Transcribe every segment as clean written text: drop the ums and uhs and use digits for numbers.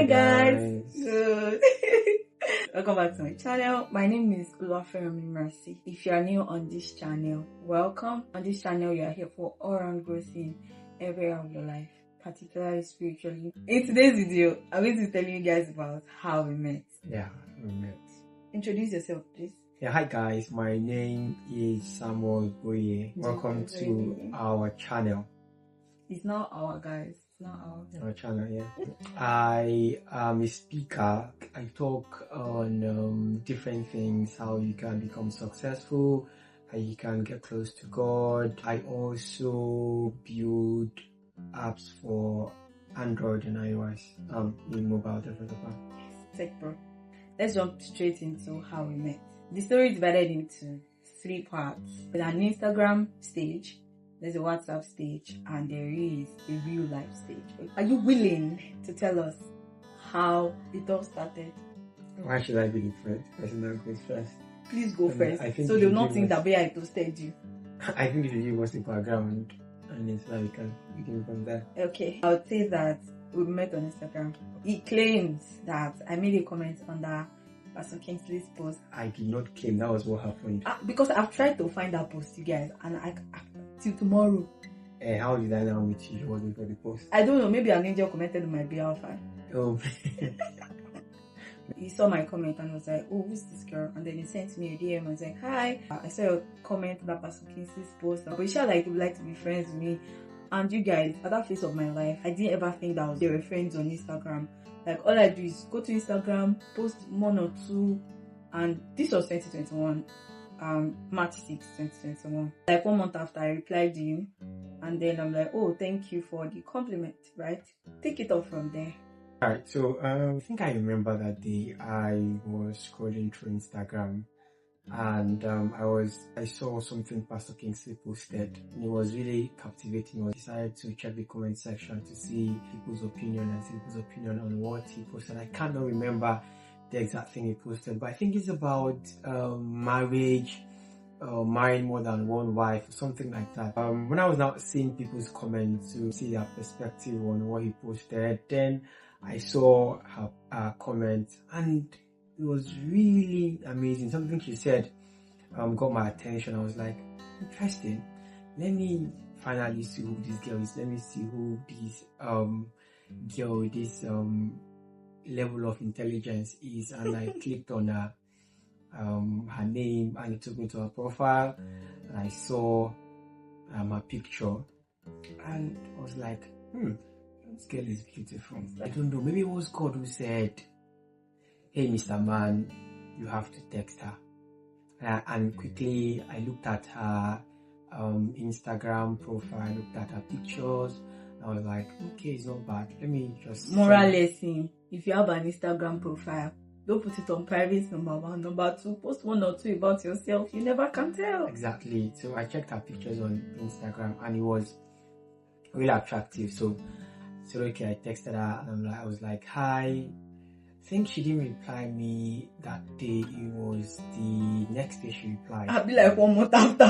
Hi guys. Good. Welcome back to my channel. My name is Olowogboyeoluwaferanmi Mercy. If you are new on this channel, welcome. On this channel, you are here for all-round growth in every area of your life, particularly spiritually. In today's video, I'm going to be telling you guys about how we met. Yeah, we met. Introduce yourself, please. Yeah, hi guys. My name is Olowogboye. Welcome to our channel. It's not our guys. It's not our channel. Yeah. I am a speaker. I talk on different things, how you can become successful, how you can get close to God. I also build apps for Android and iOS. In mobile developer. Yes, tech bro. Let's jump straight into how we met. The story is divided into 3 parts. There's an Instagram stage, there's a WhatsApp stage, and there is a real life stage. Are you willing to tell us how it all started? Why should I be the first person that goes first? Please go first, so they'll not think that way I toasted you. I think you should give us the background, and it's like we can begin from there. Okay, I would say that we met on Instagram. He claims that I made a comment under Pastor Kingsley's post. I did not claim. That was what happened. Because I've tried to find that post, you guys, and I till tomorrow. How did I know which you wasn't for the post? I don't know. Maybe an angel commented on my behalf. Oh. He saw my comment and was like, "Oh, who's this girl?" And then he sent me a DM and was like, "Hi, I saw your comment on that Pastor Kingsley's post, but she would like to be friends with me." And you guys, at that phase of my life, I didn't ever think that they were friends on Instagram. Like, all I do is go to Instagram, post 1 or 2, and this was 2021, March 6, 2021. Like 1 month after, I replied to him, and then I'm like, "Oh, thank you for the compliment," right? Take it off from there. Alright, so I think I remember that day I was scrolling through Instagram, and I saw something Pastor Kingsley posted, and it was really captivating. I decided to check the comment section to see people's opinion on what he posted. I cannot remember the exact thing he posted, but I think it's about marriage, marrying more than one wife, or something like that. When I was now seeing people's comments to see their perspective on what he posted, then I saw her comment, and it was really amazing. Something she said got my attention. I was like, interesting. Let me finally see who this girl is. Let me see who this girl with this level of intelligence is. And I clicked on her name, and it took me to her profile, and I saw her picture, and I was like, this girl is beautiful. I don't know, maybe it was God who said, "Hey, Mr. Man, you have to text her." And quickly I looked at her Instagram profile, I looked at her pictures, and I was like, okay, it's not bad. Let me just... Moral lesson: if you have an Instagram profile, don't put it on private, number 1. Number 2, post 1 or 2 about yourself. You never can tell. Exactly. So I checked her pictures on Instagram, and it was really attractive. So okay, I texted her, and I was like, "Hi." I think she didn't reply me that day. It was the next day she replied. I'll be like 1 month after.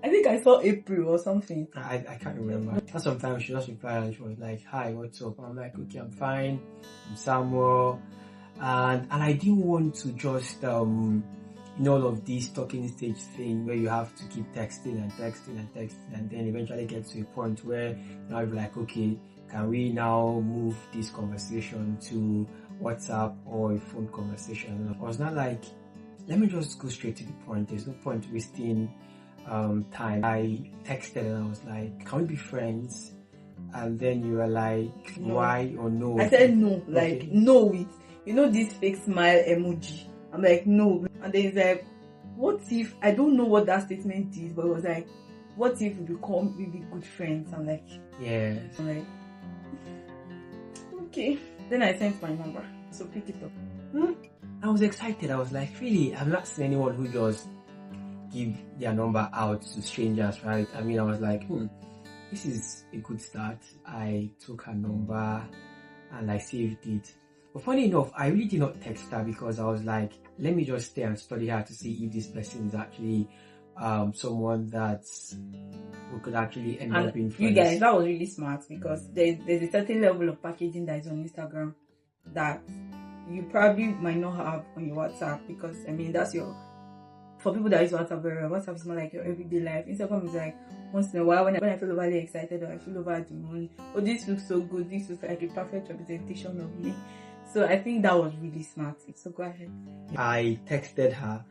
I think I saw April or something. I can't remember. Sometimes she just replied and she was like, "Hi, what's up?" I'm like, "Okay, I'm fine. I'm Samuel." And I didn't want to just in all of this talking stage thing where you have to keep texting and then eventually get to a point where now you're like, okay, can we now move this conversation to WhatsApp or a phone conversation? And I was not like, let me just go straight to the point. There's no point wasting time. I texted and I was like, "Can we be friends?" And then you were like, no. Why or no? I said no, like okay. No with, this fake smile emoji. I'm like, no. And then he's like, what if, I don't know what that statement is, but it was like, what if we be good friends? I'm like, yes. I'm like, okay. Then I sent my number, so pick it up. I was excited. I was like, really? I've not seen anyone who just give their number out to strangers, right? I mean, I was like, this is a good start. I took her number and I saved it. But funny enough, I really did not text her because I was like, let me just stay and study her to see if this person is actually someone that we could actually end up being friends. You guys, that was really smart because there's a certain level of packaging that is on Instagram. that you probably might not have on your WhatsApp, because I mean that's your, for people that use WhatsApp very well, WhatsApp is more like your everyday life. Instagram is like once in a while when I feel overly excited or I feel over the moon, oh this looks so good, this looks like a perfect representation of me. So I think that was really smart. So go ahead. I texted her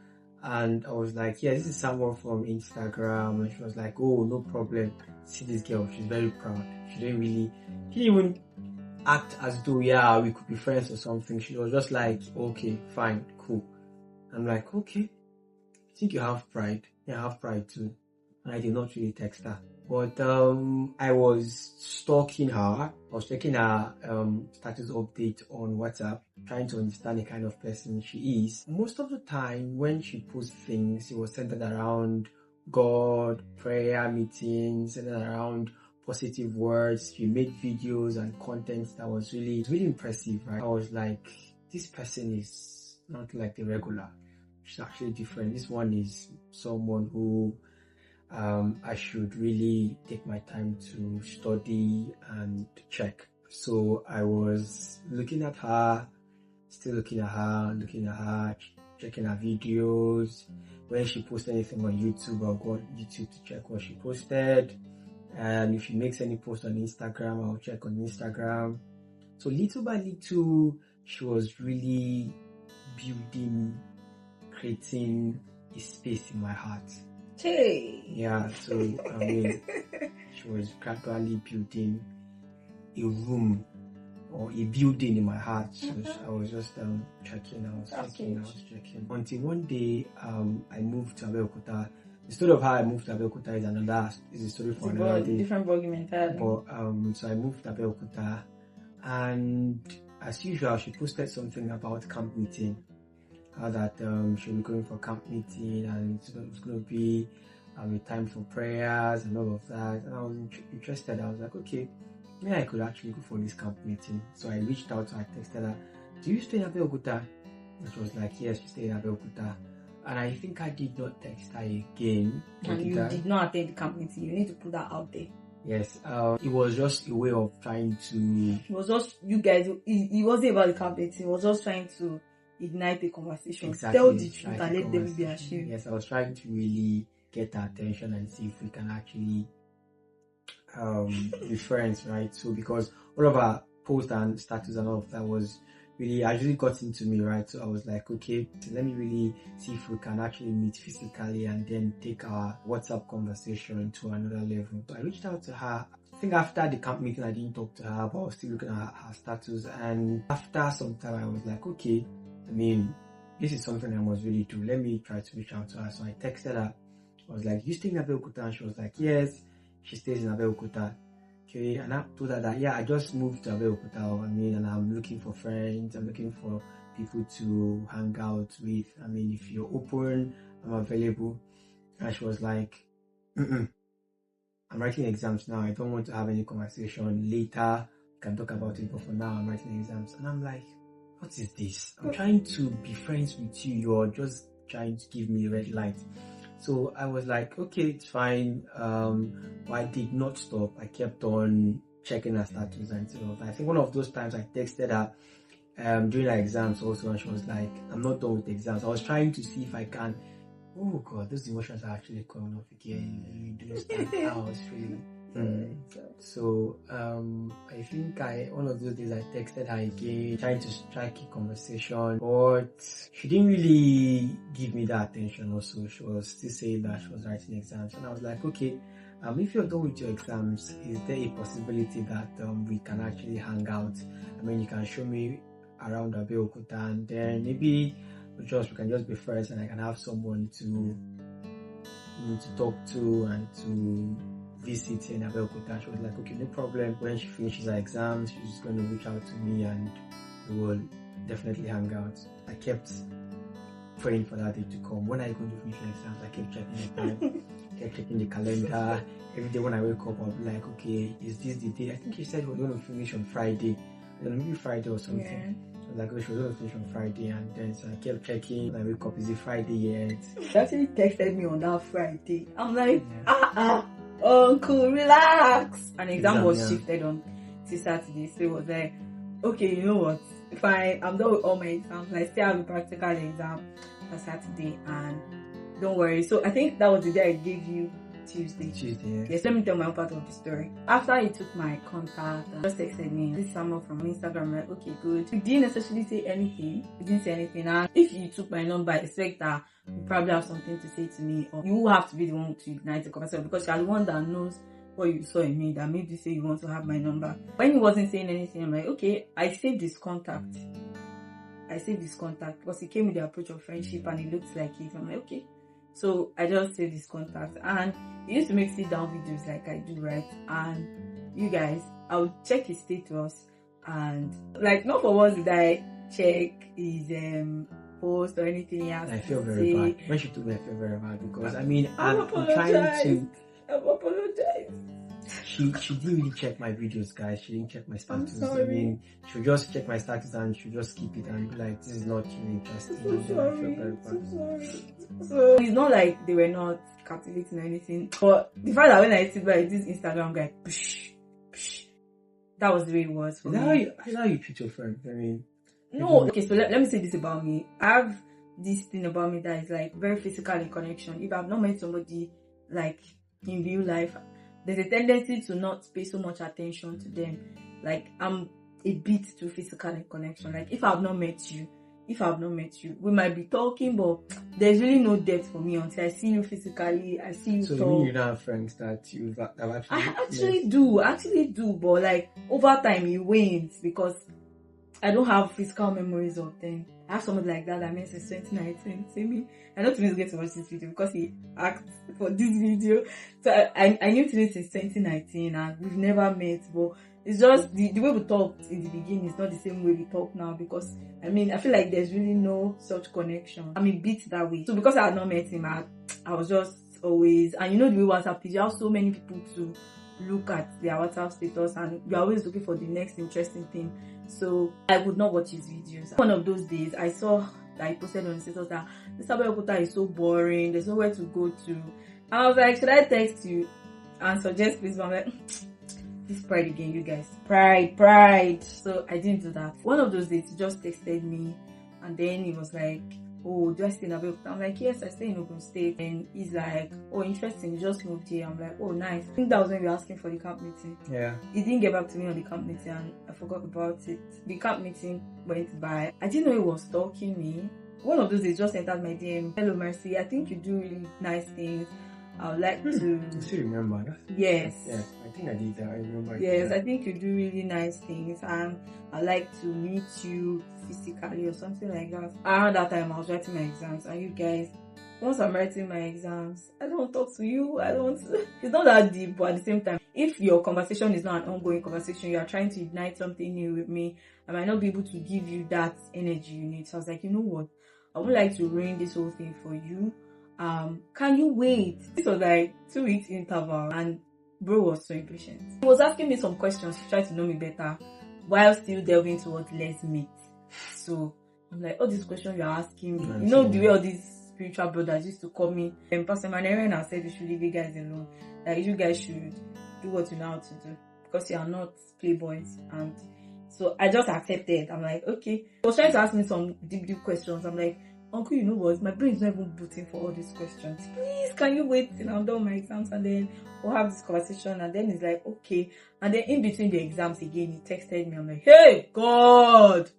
and I was like, yeah, this is someone from Instagram. And she was like, oh, no problem. See this girl, she's very proud. She didn't even act as though, yeah, we could be friends or something. She was just like, okay, fine, cool. I'm like, okay, I think you have pride. Yeah, I have pride too. And I did not really text her. But I was stalking her. I was checking her status update on WhatsApp, trying to understand the kind of person she is. Most of the time when she posts things, it was centered around God, prayer meetings, centered around positive words. She made videos and content that was really impressive, right? I was like, this person is not like the regular. She's actually different. This one is someone who I should really take my time to study and check. So I was looking at her, still looking at her, checking her videos. When she posts anything on YouTube, I'll go on YouTube to check what she posted. And if she makes any post on Instagram, I'll check on Instagram. So little by little, she was really creating a space in my heart. Hey. Yeah, so I mean, she was gradually building a room or a building in my heart. So I was just checking. Until one day, I moved to Abeokuta. The story of how I moved to Abeokuta is a story for another day. Different argument entirely. But so I moved to Abeokuta, and as usual, she posted something about camp meeting. How that she'll be going for camp meeting and it's going to be a time for prayers and all of that. And I was interested. I was like, okay, maybe I could actually go for this camp meeting. So I reached out to her, I texted her, do you stay in Abeokuta? And she was like, yes, we stay in Abeokuta. And I think I did not text her again. And you did not attend the camp meeting. You need to put that out there. Yes, it was just a way of trying to... It was just, you guys, it wasn't about the camp meeting. It was just trying to ignite the conversation. Exactly. Tell the truth and let them be ashamed. Yes, I was trying to really get her attention and see if we can actually be friends, right? So because all of our posts and status and all of that was really actually got into me, right? So I was like, okay, so let me really see if we can actually meet physically and then take our WhatsApp conversation to another level. So I reached out to her. I think after the camp meeting I didn't talk to her, but I was still looking at her status, and after some time I was like, okay, I mean, this is something I must really do. Let me try to reach out to her. So I texted her. I was like, you stay in Abeokuta? And she was like, yes, she stays in Abeokuta. Okay, and I told her that, yeah, I just moved to Abeokuta. I mean, and I'm looking for friends. I'm looking for people to hang out with. I mean, if you're open, I'm available. And she was like, I'm writing exams now. I don't want to have any conversation later. We can talk about it, but for now, I'm writing exams. And I'm like, what is this? I'm trying to be friends with you. You're just trying to give me a red light. So I was like, okay, it's fine. But I did not stop. I kept on checking her status and so on. I think one of those times I texted her during her exams also, and she was like, I'm not done with the exams. I was trying to see if I can. Oh God, those emotions are actually coming off again. You do stand out, really. So I think one of those days I texted her again, trying to strike a conversation, but she didn't really give me that attention. Also, she was still saying that she was writing exams, and I was like, okay, if you're done with your exams, is there a possibility that we can actually hang out? I mean, you can show me around Abeokuta, and then maybe we can just be friends, and I can have someone to talk to and to visit in Abeokuta. She was like, okay, no problem. When she finishes her exams, she's going to reach out to me and we will definitely hang out. I kept praying for that day to come. When are you going to finish your exams? I kept checking the time, kept checking the calendar. Every day when I wake up, I'll be like, okay, is this the day? I think she said we're going to finish on Friday. Maybe Friday or something. Yeah. I was like, oh, she was going to finish on Friday, and then so I kept checking. When I wake up, is it Friday yet? She actually texted me on that Friday. I'm like, Uncle, relax. And exam was shifted on to Saturday, so it was like, okay, you know what? fine, I'm done with all my exams. I still have a practical exam on Saturday, and don't worry. So I think that was the day I gave you Tuesday. Yes, let me tell my own part of the story. After he took my contact and just texted me, this is someone from Instagram. I'm like, okay, good. He didn't necessarily say anything. He didn't say anything. And if you took my number, I expect that you probably have something to say to me, or you have to be the one to ignite the conversation, because you're the one that knows what you saw in me that made you say you want to have my number. When he wasn't saying anything, I'm like, okay, I saved this contact because he came with the approach of friendship and it looks like it. I'm like, okay. So I just saved his contact, and he used to make sit down videos like I do, right? And you guys, I would check his status, and like not for once did I check his post or anything he has I to feel say. very bad. When she told me, I feel very bad because I mean, I'm I'm trying to. I've apologized. She didn't really check my videos, guys. She didn't check my status. sorry. I mean, she'll just check my status and she'll just keep it and be like, this is not really interesting. So And then I feel sorry. very bad. So sorry. So it's not like they were not captivating or anything, but the fact that when I sit by this Instagram guy, that was the way it was for me. Is that how you treat your friend? I mean, No, okay, so let me say this about me. I have this thing about me that is like very physical in connection. If I've not met somebody like in real life, there's a tendency to not pay so much attention to them. Like I'm a bit too physical in connection. Like if I've not met you, we might be talking, but there's really no depth for me until I see you physically. I see you so talk. you mean you don't have friends that you've actually I actually do, but like over time it wanes because I don't have physical memories of them. I have someone like that met since 2019. See me? I know Timmy's going to watch this video because he asked for this video. So I knew Timmy since 2019 and we've never met, but it's just the way we talked in the beginning is not the same way we talk now, because I mean I feel like there's really no such connection. I'm a bit that way. So because I had not met him, I was just always, and you know the way WhatsApp is, you have so many people to look at their WhatsApp status and you're always looking for the next interesting thing. So I would not watch his videos. One of those days I saw that he posted on his status that this Abeokuta is so boring, there's nowhere to go to. And I was like, should I text you and suggest please? I'm like, this pride again, you guys. Pride. So I didn't do that. One of those days he just texted me and then he was like, oh, do I stay in Abeokuta? I'm like, yes, I stay in Ogun State. And he's like, oh, interesting, you just moved here. I'm like, oh, nice. I think that was when we were asking for the camp meeting. Yeah. He didn't get back to me on the camp meeting and I forgot about it. The camp meeting went by. I didn't know he was stalking me. One of those days just entered my DM. Hello, Mercy. I think you do really nice things. I would like to... You still remember that? Yes. Yes, I think I did that. I remember. Yes, I think you do really nice things and I'd like to meet you physically or something like that. Around that time, I was writing my exams and you guys, once I'm writing my exams, I don't talk to you. It's not that deep, but at the same time, if your conversation is not an ongoing conversation, you are trying to ignite something new with me, I might not be able to give you that energy you need. So I was like, you know what? I would like to ruin this whole thing for you. Can you wait? This was like 2 weeks interval and bro was so impatient. He was asking me some questions to try to know me better while still delving towards let's meet. So I'm like, all these questions you're asking me, you know the way all these spiritual brothers used to call me. And Pastor Manarian has said you should leave you guys alone. That you guys should do what you know how to do because you are not playboys. And so I just accepted. I'm like, okay. He was trying to ask me some deep questions. I'm like, uncle, you know what? My brain is not even booting for all these questions. Please, can you wait till I'm done my exams and then we'll have this conversation? And then he's like, okay. And then in between the exams again, he texted me. I'm like, hey, God.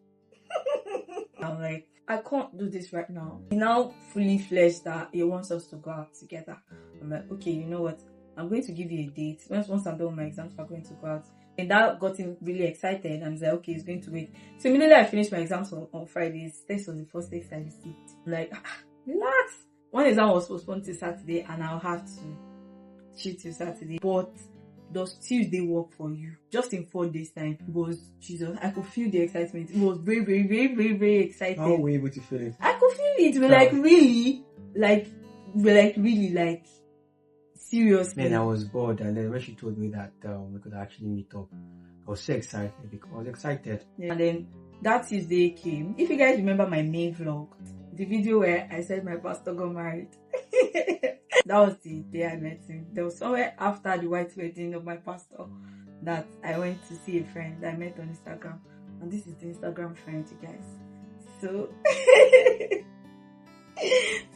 I'm like, I can't do this right now. He now fully fledged that he wants us to go out together. I'm like, okay, you know what? I'm going to give you a date. Once I'm done with my exams, we're going to go out. And that got him really excited and he's like, okay, he's going to wait. So immediately I finished my exams on Fridays. This was the first text I received. I'm like, relax. One exam was postponed to Saturday and I'll have to cheat till Saturday. But does Tuesday work for you? Just in 4 days time, it was Jesus. I could feel the excitement. It was very, very, very, very, very exciting. How were you able to feel it? I could feel it. We're really seriously. Man, I was bored, and then when she told me that we could actually meet up, I was so excited because I was excited. Yeah. And then that Tuesday came. If you guys remember my main vlog, the video where I said my pastor got married, that was the day I met him. There was somewhere after the white wedding of my pastor that I went to see a friend that I met on Instagram. and this is the Instagram friend, you guys. So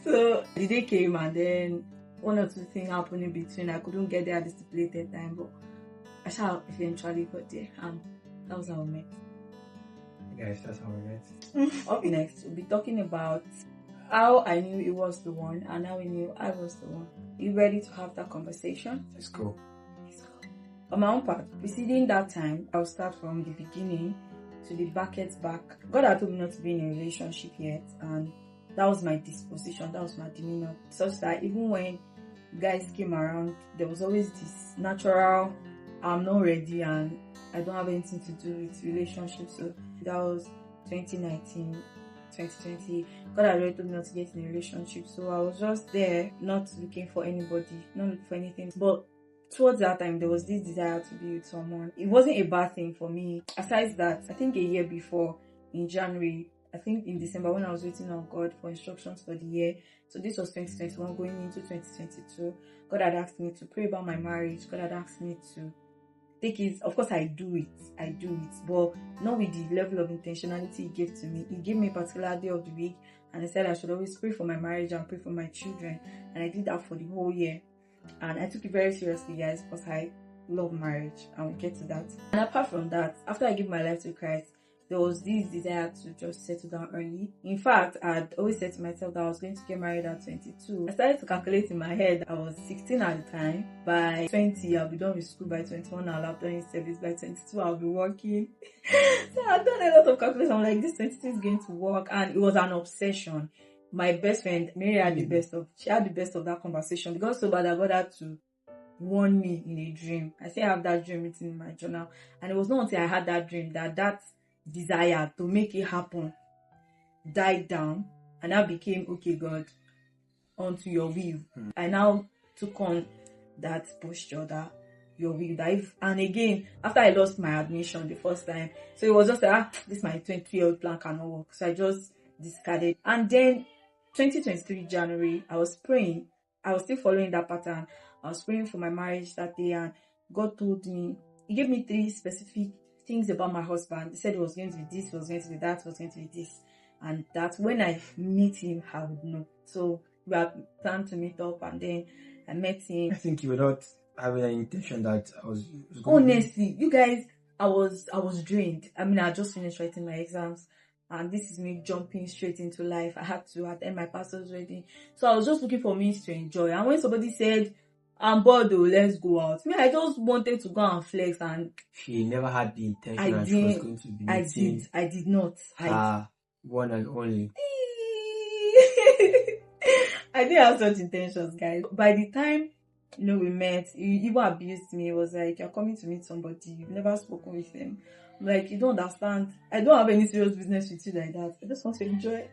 so the day came, and then one or two things happened in between. I couldn't get there at the stipulated time, but I shall eventually got there, and that was how we met. Guys, that's how we met. Up next, we'll be talking about how I knew it was the one and how he knew I was the one. Are you ready to have that conversation? Let's go. On my own part, preceding that time, I'll start from the beginning to the brackets back. God had told me not to be in a relationship yet, and that was my disposition, that was my demeanor. Such that even when guys came around, there was always this natural, I'm not ready and I don't have anything to do with relationships. So that was 2019, 2020. God had already told me not to get in a relationship. So I was just there, not looking for anybody, not looking for anything. But towards that time, there was this desire to be with someone. It wasn't a bad thing for me. Aside that, I think a year before, in January, I think in December, when I was waiting on God for instructions for the year, so this was 2021 going into 2022, God had asked me to pray about my marriage. God had asked me to take it. Of course, I do it, but not with the level of intentionality He gave to me. He gave me a particular day of the week, and He said I should always pray for my marriage and pray for my children, and I did that for the whole year. And I took it very seriously, guys, because I love marriage, and we'll get to that. And apart from that, after I gave my life to Christ, there was this desire to just settle down early. In fact, I'd always said to myself that I was going to get married at 22. I started to calculate in my head. I was 16 at the time. By 20, I'll be done with school. By 21, I'll have done service. By 22, I'll be working. So I've done a lot of calculations. I'm like, this 22 is going to work. And it was an obsession. My best friend, Mary, had the best of that conversation. Because so bad that God had to warn me in a dream. I say I have that dream written in my journal. And it was not until I had that dream that desire to make it happen died down, and I became, okay, God, unto your will. I now took on that posture, that your will, that if, and again, after I lost my admission the first time, so it was just like, this my 20-year-old plan cannot work, so I just discarded. And then 2023 January, I was praying. I was still following that pattern. I was praying for my marriage that day, and God told me, He gave me 3 specific things about my husband. He said it was going to be this, it was going to be that, it was going to be this, and that when I meet him, I would know. So we had planned to meet up, and then I met him. I think you were not having an intention that I was honestly, you guys, I was drained. I mean, I just finished writing my exams, and this is me jumping straight into life. I had to attend my pastor's wedding, so I was just looking for means to enjoy. And when somebody said, I'm bored though, let's go out, me, I just wanted to go and flex. And she never had the intention that she was going to be meeting. I did not. One and only. I didn't have such intentions, guys. By the time we met, he even abused me. It was like, you're coming to meet somebody, you've never spoken with them. I'm like, you don't understand. I don't have any serious business with you like that. I just want to enjoy.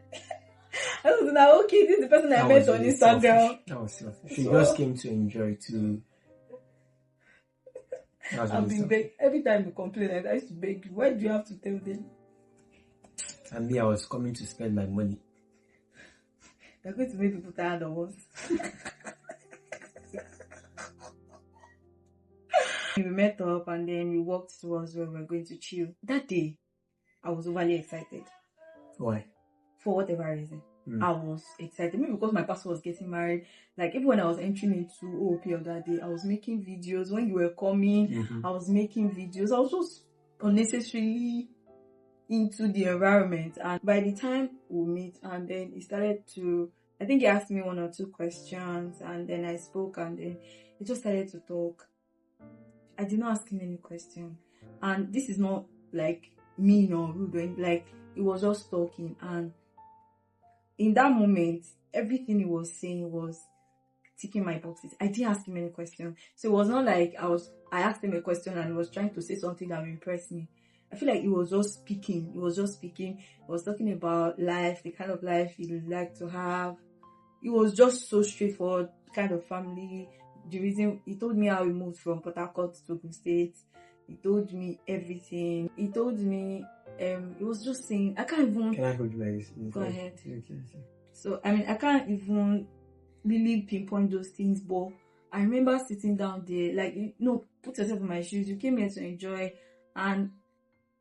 I was like, okay, this is the person I met on Instagram. That was selfish. She just came to enjoy too. I've been begging. Every time you complain, I used to beg you. Why do you have to tell them? And me, I was coming to spend my money. You're going to make people tired of us. We met up, and then we walked towards where we were going to chill. That day, I was overly excited. Why? For whatever reason. I was excited. Maybe because my pastor was getting married. Like, even when I was entering into OOP of that day, I was making videos. When you were coming, I was making videos. I was just unnecessarily into the environment. And by the time we meet, and then he started to, I think he asked me 1 or 2 questions, and then I spoke, and then he just started to talk. I did not ask him any question. And this is not like mean or rude, like, he was just talking. And in that moment, everything he was saying was ticking my boxes. I didn't ask him any question. So it was not like I asked him a question and he was trying to say something that would impress me. I feel like he was just speaking. He was talking about life, the kind of life he'd like to have. It was just so straightforward, kind of family. The reason he told me how he moved from Port Harcourt to Ogun State. He told me everything. He told me, he was just saying, I can't even... Can I hold you like this? Go ahead. Okay. So, I mean, I can't even really pinpoint those things, but I remember sitting down there, like, put yourself in my shoes. You came here to enjoy, and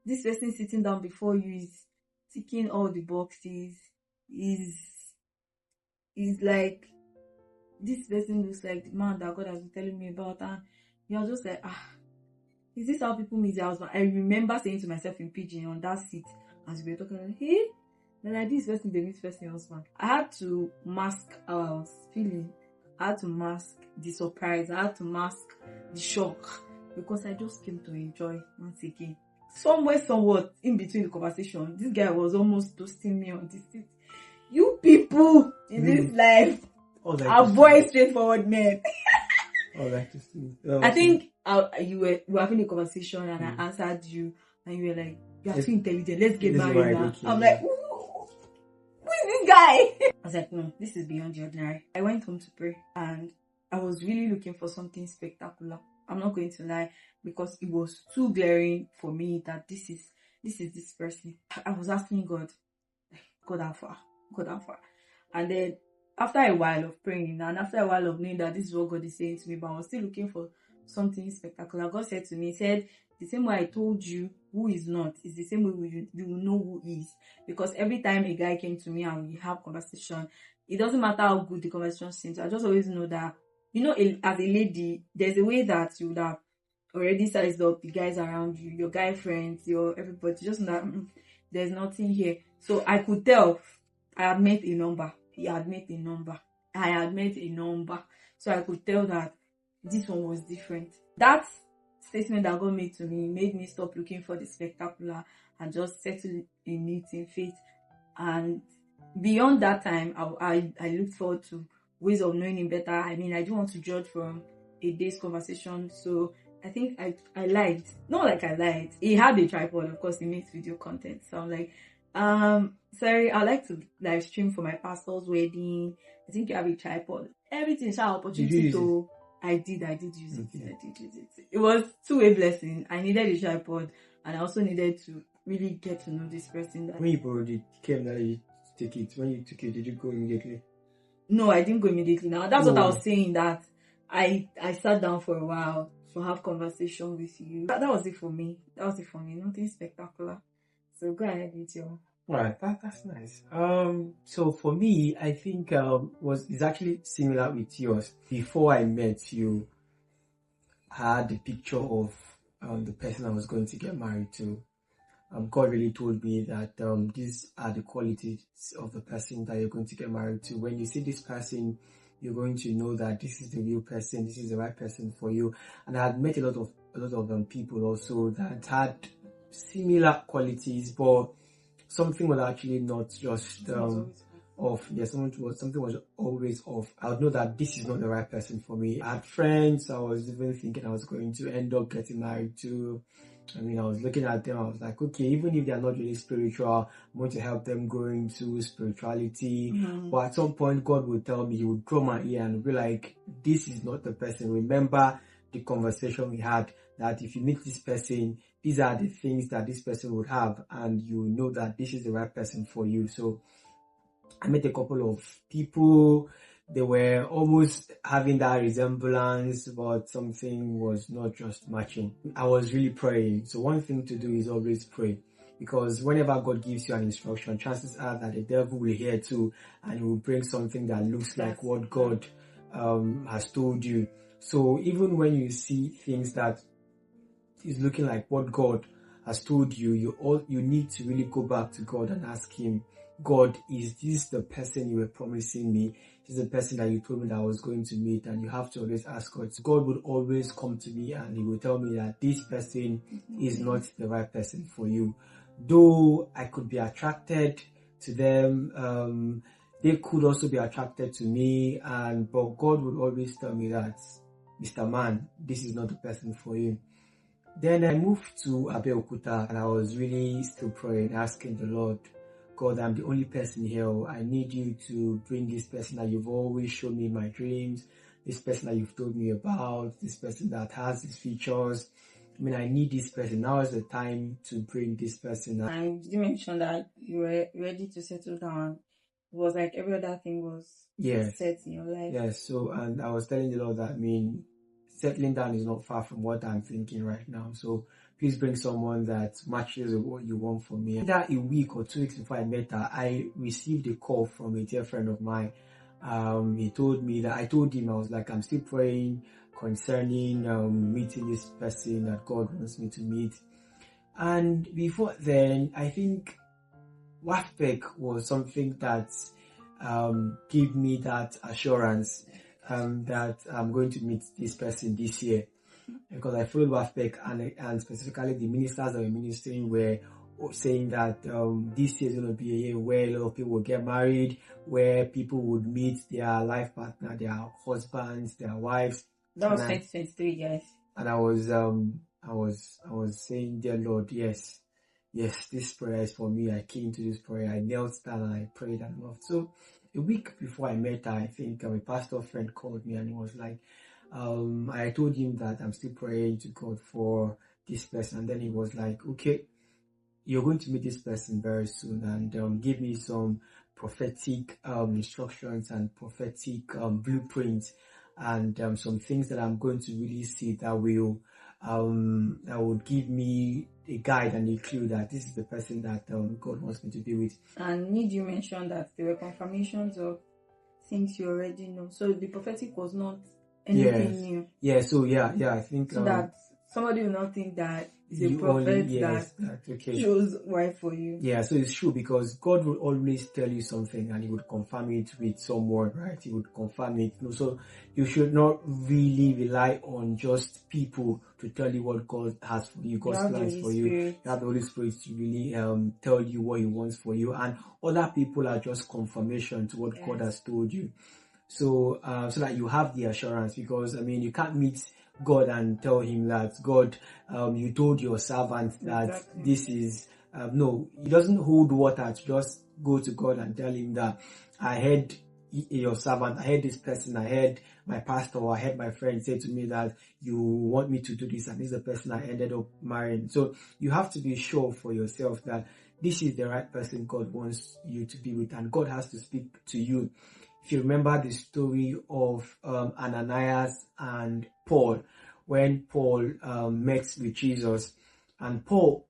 this person sitting down before you is ticking all the boxes, is like, this person looks like the man that God has been telling me about, and you're just like, is this how people meet their husband? I remember saying to myself in pidgin on that seat as we were talking, like, hey, like this person, they meet person husband. I had to mask how I was feeling. I had to mask the surprise. I had to mask the shock, because I just came to enjoy once again. Somewhat in between the conversation, this guy was almost toasting me on the seat. You people in this life avoid straightforward men. I think we were having a conversation, and I answered you, and you were like, you are too intelligent, let's get married now. I'm like, who is this guy? I was like, no, this is beyond the ordinary. I went home to pray, and I was really looking for something spectacular. I'm not going to lie, because it was too glaring for me that this is this person. I was asking God, how far? And then after a while of praying, and after a while of knowing that this is what God is saying to me, but I was still looking for something spectacular, God said to me, he said, the same way I told you who is not is the same way you will know who is. Because every time a guy came to me and we have conversation, it doesn't matter how good the conversation seems, I just always know that, as a lady, there's a way that you would have already sized up the guys around you, your guy friends, your everybody, just know that there's nothing here. So I could tell. I had made a number. He had made a number. I had made a number. So I could tell that this one was different. That statement that God made to me made me stop looking for the spectacular and just settle in it in faith. And beyond that time, I looked forward to ways of knowing him better. I mean, I didn't want to judge from a day's conversation. So I think I lied. Not like I lied. He had a tripod. Of course, he makes video content. So I'm like, sorry, I like to live stream for my pastor's wedding. I think you have a tripod. Everything is an opportunity to. I did use it. I did use it. It was two-way blessing. I needed a tripod, and I also needed to really get to know this person. When you borrowed it, came that you take it. When you took it, did you go immediately? No, I didn't go immediately. Now that's what I was saying. That I sat down for a while to have conversation with you. That was it for me. Nothing spectacular. So go ahead with your. Right, that's nice. So for me, I think it's actually similar with yours. Before I met you, I had a picture of the person I was going to get married to. God really told me that these are the qualities of the person that you're going to get married to. When you see this person, you're going to know that this is the real person, this is the right person for you. And I had met a lot of people also that had similar qualities, but something was actually not just off. Yes, something was always off. I would know that this is not the right person for me. I had friends I was even thinking I was going to end up getting married to. I mean, I was looking at them, I was like, okay, even if they're not really spiritual, I'm going to help them grow into spirituality. But at some point, God would tell me, He would draw my ear and be like, this is not the person. Remember the conversation we had, that if you meet this person, these are the things that this person would have, and you know that this is the right person for you. So I met a couple of people. They were almost having that resemblance, but something was not just matching. I was really praying. So one thing to do is always pray, because whenever God gives you an instruction, chances are that the devil will hear too, and he will bring something that looks like what God has told you. So even when you see things that is looking like what God has told you, you need to really go back to God and ask Him, God, is this the person you were promising me? Is this the person that you told me that I was going to meet? And you have to always ask God. So God will always come to me and He will tell me that this person is not the right person for you. Though I could be attracted to them, they could also be attracted to me, but God would always tell me that, Mr. Man, this is not the person for you. Then I moved to Abeokuta, and I was really still praying, asking the Lord, God, I'm the only person here. I need you to bring this person that you've always shown me in my dreams, this person that you've told me about, this person that has these features. I mean, I need this person. Now is the time to bring this person. And you mentioned that you were ready to settle down. It was like every other thing was set in your life. Yes, so, and I was telling the Lord that, I mean, settling down is not far from what I'm thinking right now. So please bring someone that matches what you want from me. That a week or 2 weeks before I met her, I received a call from a dear friend of mine. He told me that I told him, I was like, I'm still praying concerning meeting this person that God wants me to meet. And before then, I think WAFPEC was something that gave me that assurance that I'm going to meet this person this year, because I followed WAFPEC and specifically the ministers that were ministering were saying that this year is going to be a year where a lot of people will get married, where people would meet their life partner, their husbands, their wives. That was 2023, guys. And I was saying, dear Lord, yes, this prayer is for me. I came to this prayer. I knelt down and I prayed and loved. So a week before I met her, I think a pastor friend called me and he was like, I told him that I'm still praying to God for this person. And then he was like, okay, you're going to meet this person very soon, and give me some prophetic instructions and prophetic blueprints, and some things that I'm going to really see that will give me a guide and a clue that this is the person that God wants me to be with. And need you mention that there were confirmations of things you already know, so the prophetic was not anything new. Yeah, so I think so that somebody will not think that it's a prophet that shows why for you. Yeah, so it's true, because God will always tell you something and he would confirm it with someone, right? He would confirm it. So you should not really rely on just people to tell you what God has for you, God's plans for you. You have the Holy Spirit to really tell you what he wants for you, and other people are just confirmation to what God has told you. So so that you have the assurance, because you can't meet God and tell him that, God, you told your servant that this is no, it doesn't hold water to just go to God and tell him that I heard your servant, I heard this person, I heard my pastor, or I heard my friend say to me that you want me to do this, and this is the person I ended up marrying. So you have to be sure for yourself that this is the right person God wants you to be with, and God has to speak to you. If you remember the story of Ananias and Paul, when Paul met with Jesus, and Paul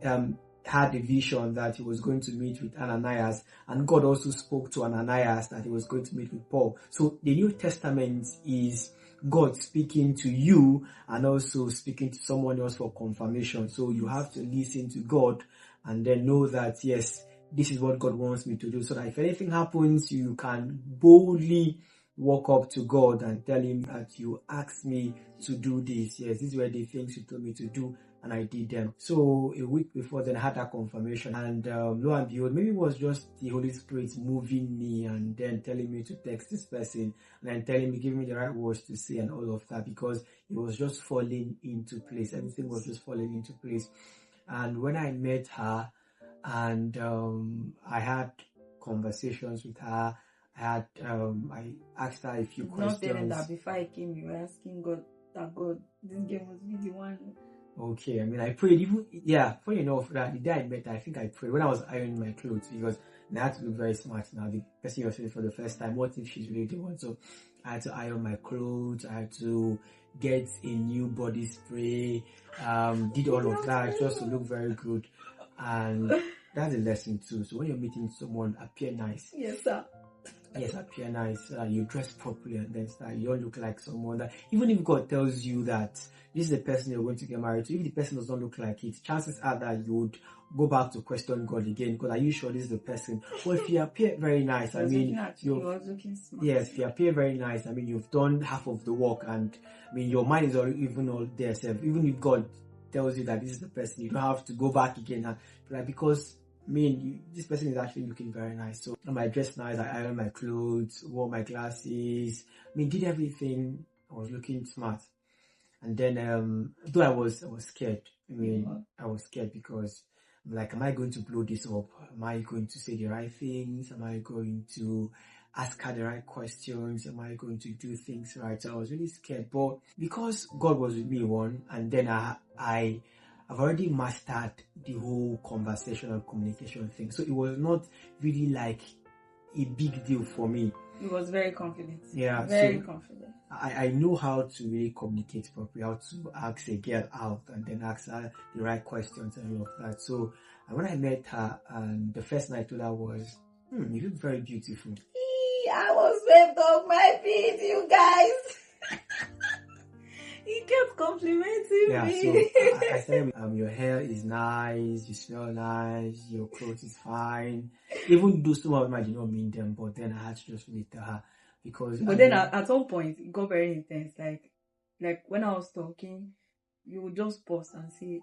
had a vision that he was going to meet with Ananias, and God also spoke to Ananias that he was going to meet with Paul. So the New Testament is God speaking to you and also speaking to someone else for confirmation. So you have to listen to God and then know that, yes, this is what God wants me to do, so that if anything happens, you can boldly walk up to God and tell him that you asked me to do this. Yes, these were the things you told me to do, and I did them. So a week before then, I had that confirmation, and lo and behold, maybe it was just the Holy Spirit moving me and then telling me to text this person and then telling me, giving me the right words to say and all of that, because it was just falling into place. Everything was just falling into place. And when I met her, and I had conversations with her, I asked her a few questions. Not telling that before I came, you were asking God that, God, this girl must be the one. Okay, I prayed. Funny enough, that the day I met her, I think I prayed when I was ironing my clothes, because I had to look very smart now. The person you're seeing for the first time, what if she's really the one? So I had to iron my clothes, I had to get a new body spray, did all of that just to look very good. And that's a lesson too. So when you're meeting someone, appear nice. Yes, sir. Yes, appear nice. You dress properly, and then you don't look like someone that, even if God tells you that this is the person you're going to get married to, if the person does not look like it, chances are that you would go back to question God again, because are you sure this is the person? Well, if you appear very nice, you was looking smart. Yes, if you appear very nice, you've done half of the work, and your mind is all there. Even if God tells you that this is the person, you don't have to go back again and because this person is actually looking very nice. So I dressed nice, I ironed my clothes, wore my glasses, did everything. I was looking smart. And then though I was scared. I was scared because I'm like, am I going to blow this up? Am I going to say the right things? Am I going to ask her the right questions? Am I going to do things right? So I was really scared. But because God was with me, and then I've already mastered the whole conversational communication thing. So it was not really like a big deal for me. He was very confident. Yeah. Very confident. I know how to really communicate properly, how to ask a girl out and then ask her the right questions and all of that. So when I met her, and the first night I told her was, you look very beautiful. I was swept off my feet, you guys. He kept complimenting me. So I said, your hair is nice, you smell nice, your clothes is fine. Even though some of them I did not mean them, but then I had to just really tell her because. But then at some point it got very intense. Like when I was talking, you would just pause and say,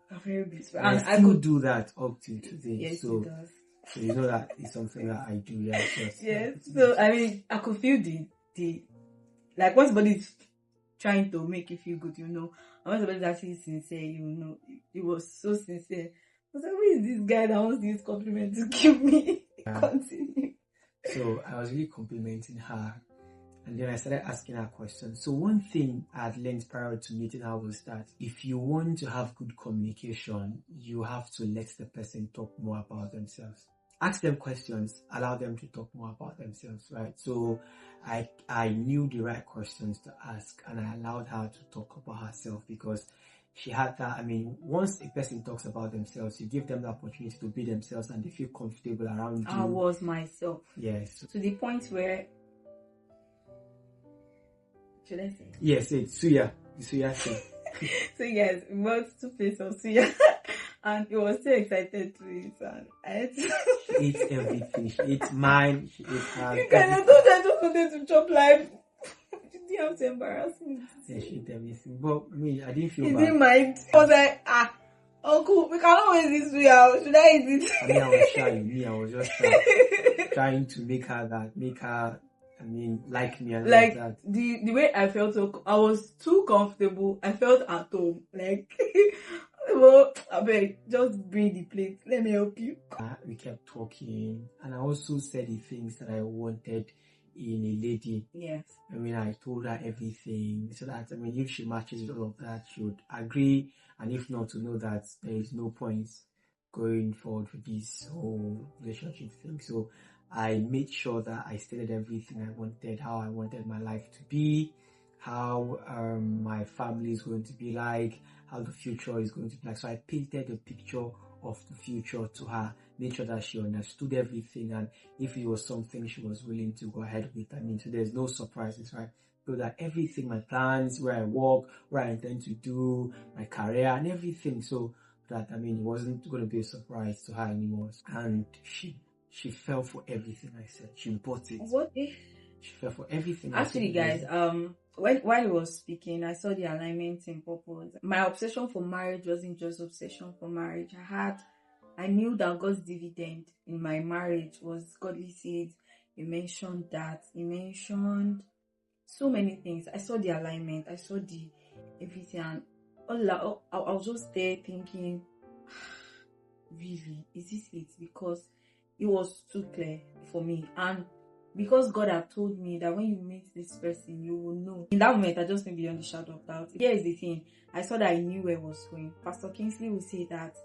"I'm very beautiful." And I could do that up to today. Yes, so, it does. So you know that is something that I do. Yeah, yes. So I mean, I could feel the like when somebody's trying to make you feel good, and when somebody's actually sincere, it was so sincere. I was like, who is this guy that wants this compliment to give me? Continue. So I was really complimenting her, and then I started asking her questions. So one thing I had learned prior to meeting her was that if you want to have good communication, you have to let the person talk more about themselves. Ask them questions, allow them to talk more about themselves, right? So I knew the right questions to ask, and I allowed her to talk about herself because she had that. I mean, once a person talks about themselves, you give them the opportunity to be themselves and they feel comfortable around you. I was myself. Yes. To the point where, should I say? Yes, it's Suya. The Suya thing. So yes, we went to play some Suya. And he was so excited to eat, and I had to. She eats everything. She eats mine. She eats hers. You kind of thought I just wanted to chop life. You didn't have to embarrass me. Yeah, she ate everything. But me, I didn't feel bad. He didn't mind. I was like, Uncle, we cannot waste this Suya. Should I eat it? I mean, I was shy. I was just trying to make her, like me and like that. The way I felt, I was too comfortable. I felt at home. Like, well, I beg, just bring the plate. Let me help you. We kept talking, and I also said the things that I wanted in a lady. Yes. I told her everything so that, if she matches with all of that, she would agree, and if not, to know that there is no point going forward with this whole relationship thing. So I made sure that I stated everything I wanted, how I wanted my life to be, how my family is going to be like, how the future is going to be like. So I painted a picture of the future to her, made sure that she understood everything, and if it was something she was willing to go ahead with. So there's no surprises, right? So that everything, my plans, where I work, where I intend to do, my career and everything. So that, it wasn't going to be a surprise to her anymore. And she fell for everything I said. She bought it. What? She fell for everything. Actually, guys, while he was speaking, I saw the alignment in purpose. My obsession for marriage wasn't just obsession for marriage. I knew that God's dividend in my marriage was godly seeds. He mentioned that. He mentioned so many things. I saw the alignment. I saw the everything. And I was just there thinking, really, is this it? Because it was too clear for me. And because God had told me that when you meet this person, you will know. In that moment, I just knew beyond the shadow of doubt. Here is the thing. I saw that I knew where it was going. Pastor Kingsley would say that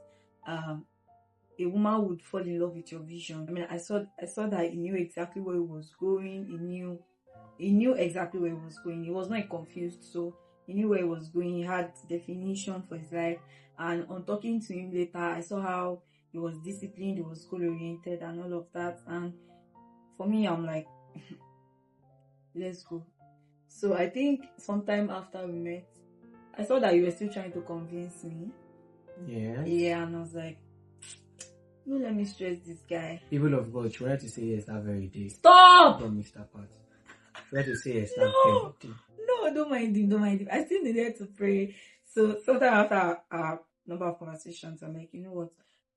a woman would fall in love with your vision. I saw that he knew exactly where he was going. He knew exactly where he was going. He was not confused. So he knew where he was going. He had definition for his life. And on talking to him later, I saw how he was disciplined, he was goal-oriented and all of that. And for me, I'm like, let's go. So I think sometime after we met, I saw that you were still trying to convince me. Yeah. Yeah, and I was like, no, let me stress this guy. People of God, she wanted to say yes that very day. Stop! Don't miss that part. She wanted to say yes that very day. No, don't mind him. I still needed to pray. So sometime after a number of conversations, I'm like, you know what?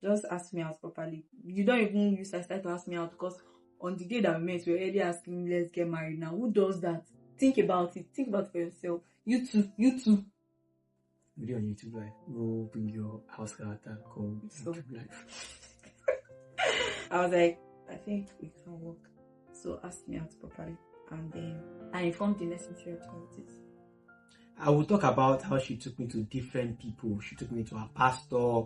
Just ask me out properly. You don't even use that to ask me out, because on the day that we met, we were already asking, let's get married now. Who does that? Think about it. Think about it for yourself. You too. Video on YouTube, like, go bring your house cat and go YouTube live. I was like, I think we can work. So ask me out properly. And then I informed the necessary authorities. I will talk about how she took me to different people. She took me to her pastor,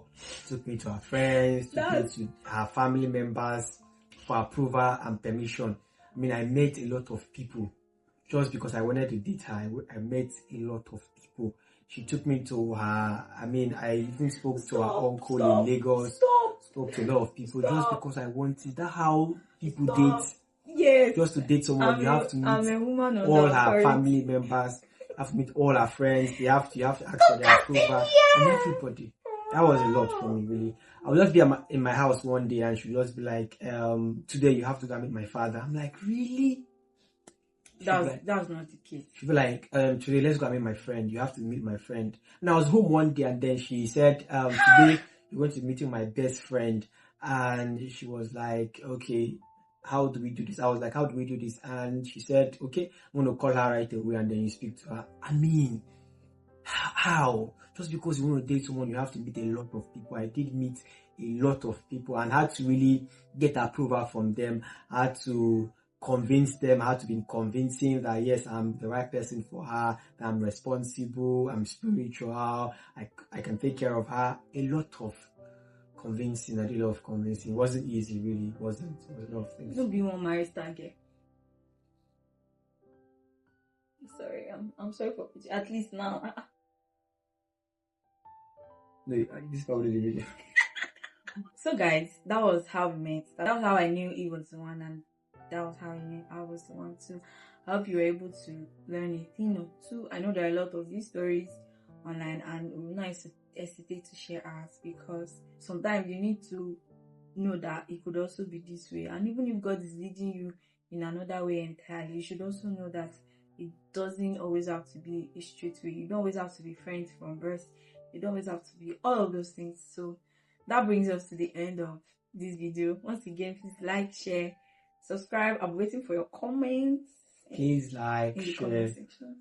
took me to her friends, took me to her family members for approval and permission. I met a lot of people just because I wanted to date her. I met a lot of people. She took me to her, I even spoke to her uncle in Lagos, spoke to a lot of people just because I wanted. That's how people date. Yes. Just to date someone, you have to meet all all her family members, have to meet all her friends, you have to ask for their approval, and everybody. That was a lot for me, really. I would just be in my house one day and she would just be like, today you have to go meet my father. I'm like, really? That's not the case. She'd be like, today let's go meet my friend. You have to meet my friend. And I was home one day and then she said, today you're going to be meeting my best friend. And she was like, okay, how do we do this? I was like, how do we do this? And she said, okay, I'm going to call her right away and then you speak to her. How? Just because you want to date someone, you have to meet a lot of people. I did meet a lot of people and had to really get approval from them. I had to convince them, I had to be convincing that yes, I'm the right person for her, that I'm responsible, I'm spiritual, I can take care of her. A lot of convincing, I did a lot of convincing. It wasn't easy, really. It wasn't. It was a lot of things. Don't be one married target. Sorry, I'm sorry for at least now. No, this is probably the video. So guys, that was how we met. That was how I knew he was the one, and that was how I knew I was the one too. I hope you were able to learn a thing or two. I know there are a lot of these stories online, and we will not hesitate to share ours, because sometimes you need to know that it could also be this way. And even if God is leading you in another way entirely, you should also know that it doesn't always have to be a straight way. You don't always have to be friends from birth. You don't always have to be all of those things. So that brings us to the end of this video. Once again, please like, share, subscribe. I'm waiting for your comments. Please like, share,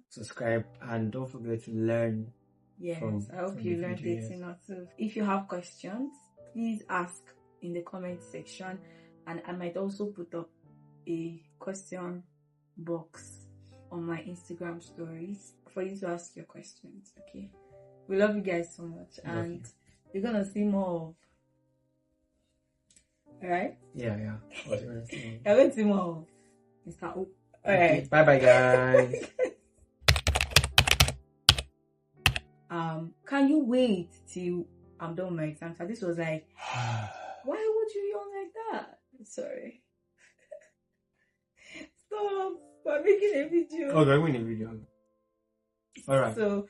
subscribe, and don't forget to learn. Yes, I hope you learned a thing or two. If you have questions, please ask in the comment section, and I might also put up a question box on my Instagram stories for you to ask your questions. Okay, we love you guys so much, and you're gonna see more of. Alright? Yeah. You're going to see more of Mr. O. Alright. Bye bye, guys. Can you wait till I'm done with my exam? So this was like, why would you yawn like that? Sorry. Stop. We're making a video. Okay, I'm making a video. Alright. So